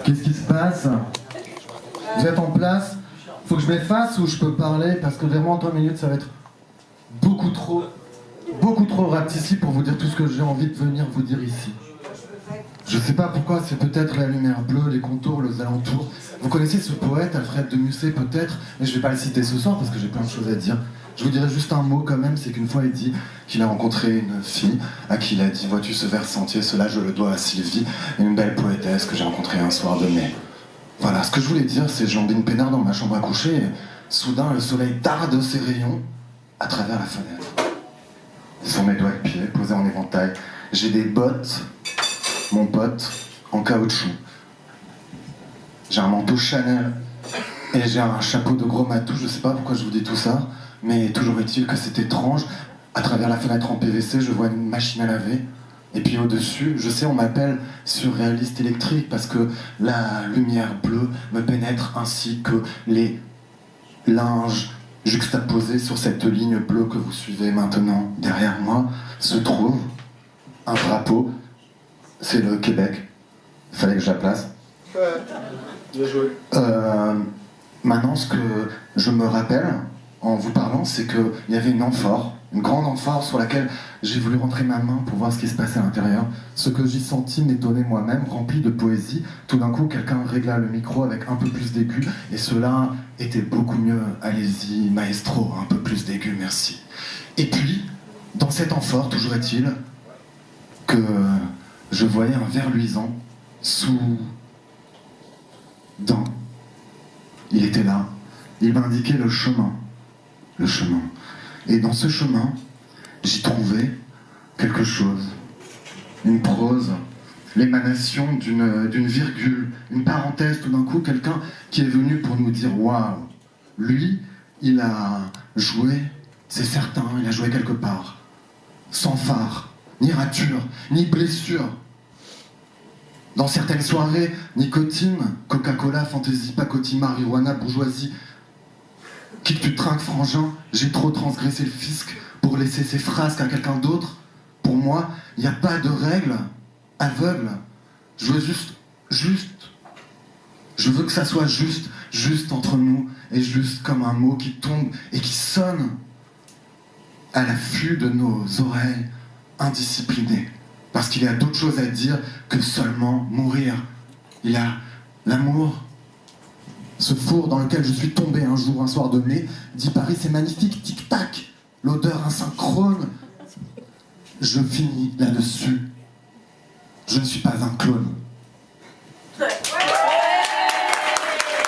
Qu'est-ce qui se passe? Vous êtes en place? Faut que je m'efface ou je peux parler? Parce que vraiment, en 3 minutes, ça va être beaucoup trop rapide ici pour vous dire tout ce que j'ai envie de venir vous dire ici. Je sais pas pourquoi, c'est peut-être la lumière bleue, les contours, les alentours. Vous connaissez ce poète, Alfred de Musset, peut-être, mais je vais pas le citer ce soir parce que j'ai plein de choses à dire. Je vous dirai juste un mot quand même, c'est qu'une fois il dit qu'il a rencontré une fille à qui il a dit « Vois-tu ce vert sentier, cela je le dois à Sylvie, une belle poétesse que j'ai rencontrée un soir de mai. » Voilà, ce que je voulais dire, c'est j'ambine peinard dans ma chambre à coucher et soudain le soleil darde ses rayons à travers la fenêtre. Sur mes doigts de pied, posés en éventail, j'ai des bottes, mon pote, en caoutchouc. J'ai un manteau Chanel et j'ai un chapeau de gros matou, je sais pas pourquoi je vous dis tout ça, mais toujours est-il que c'est étrange. À travers la fenêtre en PVC, je vois une machine à laver. Et puis au-dessus, je sais, on m'appelle surréaliste électrique parce que la lumière bleue me pénètre ainsi que les linges juxtaposés sur cette ligne bleue que vous suivez maintenant. Derrière moi se trouve un drapeau. C'est le Québec. Il fallait que je la place. Bien joué. Maintenant, ce que je me rappelle en vous parlant, c'est qu'il y avait une amphore, une grande amphore sur laquelle j'ai voulu rentrer ma main pour voir ce qui se passait à l'intérieur. Ce que j'y sentis m'étonnait moi-même, rempli de poésie. Tout d'un coup, quelqu'un régla le micro avec un peu plus d'aigu, et cela était beaucoup mieux. Allez-y, maestro, un peu plus d'aigu, merci. Et puis, dans cette amphore, toujours est-il que je voyais un verre luisant sous dents. Il était là. Il m'indiquait le chemin. Le chemin. Et dans ce chemin, j'y trouvais quelque chose. Une prose, l'émanation d'une virgule, une parenthèse, tout d'un coup, quelqu'un qui est venu pour nous dire « Waouh !» Lui, il a joué, c'est certain, il a joué quelque part. Sans phare, ni rature, ni blessure. Dans certaines soirées, nicotine, Coca-Cola, fantaisie, pacotille, marijuana, bourgeoisie. Qui que tu trinques, frangin, j'ai trop transgressé le fisc pour laisser ces frasques à quelqu'un d'autre. Pour moi, il n'y a pas de règle aveugle. Je veux juste. Je veux que ça soit juste entre nous, et juste comme un mot qui tombe et qui sonne à l'affût de nos oreilles indisciplinées. Parce qu'il y a d'autres choses à dire que seulement mourir. Il y a l'amour, ce four dans lequel je suis tombé un jour, un soir de mai, dit Paris c'est magnifique, tic-tac, l'odeur asynchrone. Je finis là-dessus. Je ne suis pas un clone.